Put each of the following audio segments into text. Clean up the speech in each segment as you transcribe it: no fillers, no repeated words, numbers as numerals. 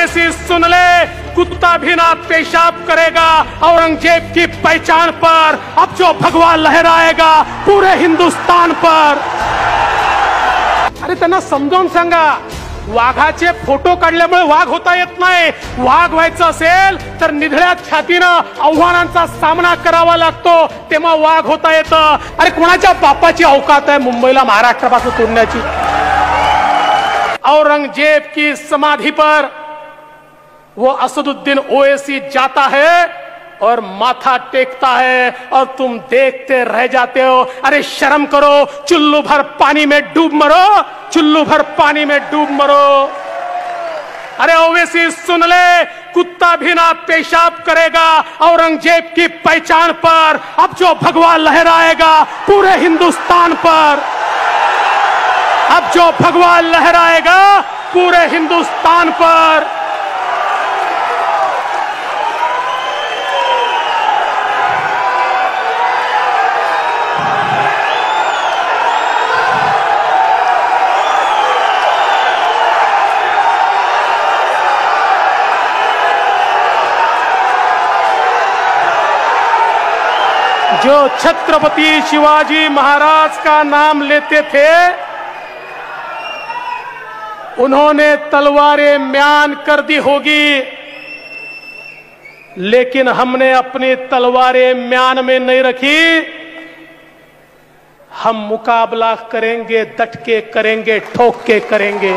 ओवैसी सुन ले, कुत्ता भी ना पेशाब करेगा औरंगजेब की पहचान पर, अब जो भगवा लहराएगा पूरे हिंदुस्तान पर। अरे त्यांना समजावून सांगा, वाघाचे फोटो काढल्यामुळे वाघ होता येत नाही. वाघ व्हायचं असेल तर निधड्या छातीनं आव्हानांचा सामना करावा लागतो, तेव्हा वाघ होता येतं. अरे कोणाच्या बापाची औकात आहे मुंबईला महाराष्ट्रापासून तोडण्याची? औरंगजेब की समाधि पर वो असदुद्दीन ओवैसी जाता है और माथा टेकता है और तुम देखते रह जाते हो. अरे शर्म करो, चुल्लू भर पानी में डूब मरो, चुल्लू भर पानी में डूब मरो. अरे ओवैसी सुन ले, कुत्ता भी ना पेशाब करेगा औरंगजेब की पहचान पर, अब जो भगवा लहराएगा पूरे हिंदुस्तान पर. अब जो भगवा लहराएगा पूरे हिंदुस्तान पर. जो छत्रपति शिवाजी महाराज का नाम लेते थे, उन्होंने तलवारें म्यान कर दी होगी, लेकिन हमने अपनी तलवारें म्यान में नहीं रखी. हम मुकाबला करेंगे, डट के करेंगे, ठोक के करेंगे.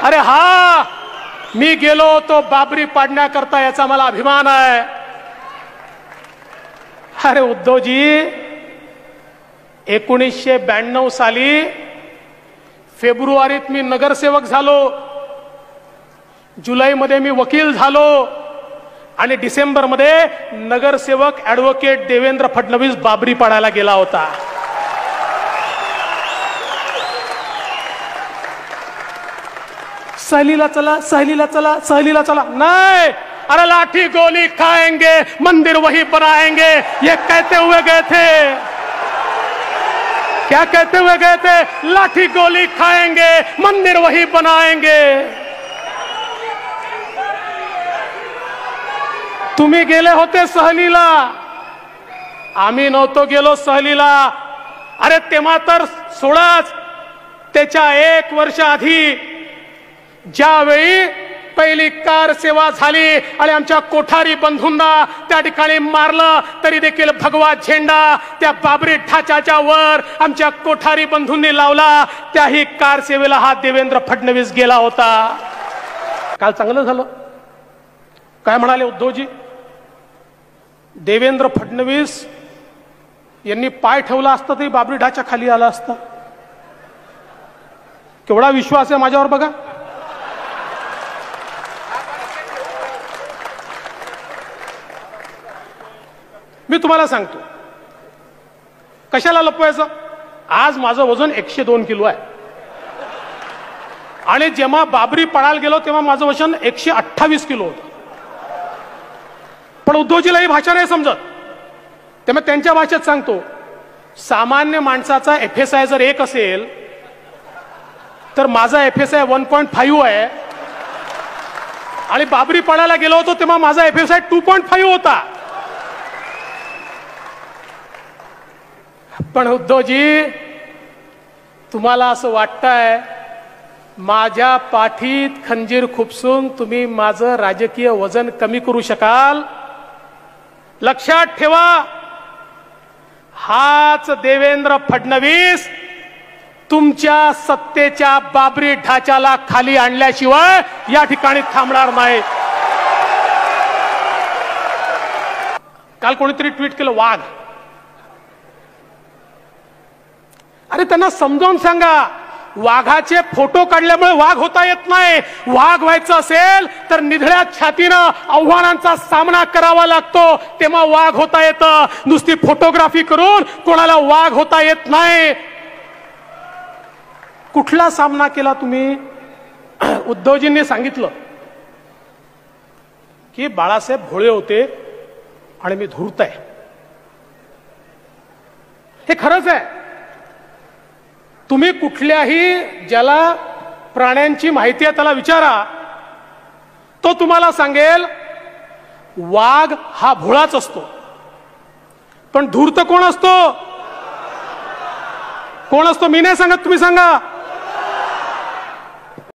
अरे हा, मी गेलो तो बाबरी पाडण्याकरता, याचा मला अभिमान आहे. अरे उद्धवजी, 1992 साली फेब्रुवारीत मी नगरसेवक झालो, जुलैमध्ये मी वकील झालो आणि डिसेंबरमध्ये नगरसेवक ॲडव्होकेट देवेंद्र फडणवीस बाबरी पाडायला गेला होता. सहलीला चला, सहलीला चला, सहलीला चला. नाही, अरे लाठी गोली खाएंगे, मंदिर वही बनाएंगे, ये कहते हुए गए थे. क्या कहते हुए गए थे? लाठी गोली खाएंगे, मंदिर वही बनाएंगे. तुम्ही गेले होते सहलीला, आम्ही नव्हतो गेलो सहलीला. अरे तेव्हा तर सोडाच, त्याच्या 1 वर्ष आधी ज्यावेळी पहिली कार सेवा झाली आणि आमच्या कोठारी बंधूंना त्या ठिकाणी मारलं, तरी देखील भगवा झेंडा त्या बाबरी ढाच्याच्या वर आमच्या कोठारी बंधूंनी लावला. त्याही कार सेवेला हा देवेंद्र फडणवीस गेला होता. काल चांगलं झालं. काय म्हणाले उद्धवजी? देवेंद्र फडणवीस यांनी पाय ठेवला असता तरी बाबरी ढाच्या खाली आला असता. केवढा विश्वास आहे माझ्यावर बघा. मी तुम्हाला सांगतो, कशाला लपवायचं. आज माझं वजन 102 किलो आहे आणि जेव्हा बाबरी पडायला गेलो तेव्हा माझं वजन 128 किलो होतं. पण उद्धवजीला ही भाषा नाही समजत, त्यामुळे त्यांच्या भाषेत सांगतो. सामान्य माणसाचा FSI जर 1 असेल तर माझा FSI 1.5 आहे आणि बाबरी पडायला गेलो होतो तेव्हा माझा FSI 2.5 होता. पण उद्धवजी, तुम्हाला असं वाटतंय माझ्या पाठीत खंजीर खुपसून तुम्ही माझं राजकीय वजन कमी करू शकाल? लक्षात ठेवा, हाच देवेंद्र फडणवीस तुमच्या सत्तेच्या बाबरी ढाच्याला खाली आणल्याशिवाय या ठिकाणी थांबणार नाही. काल कोणीतरी ट्विट केलं, वाघ. अरे त्यांना समजावून सांगा, वाघाचे फोटो काढल्यामुळे वाघ होता येत नाही. वाघ व्हायचं असेल तर निधड्या छातीनं आव्हानांचा सामना करावा लागतो, तेव्हा वाघ होता येतं. नुसती फोटोग्राफी करून कोणाला वाघ होता येत नाही. कुठला सामना केला तुम्ही? उद्धवजींनी सांगितलं की बाळासाहेब भोळे होते आणि मी धूर्त आहे. हे खरंच आहे. तुम्ही कुठल्याही ज्याला प्राण्यांची माहिती आहे त्याला विचारा, तो तुम्हाला सांगेल वाघ हा भोळाच असतो, पण धूर्त कोण असतो? कोण असतो? मी नाही सांगत, तुम्ही सांगा.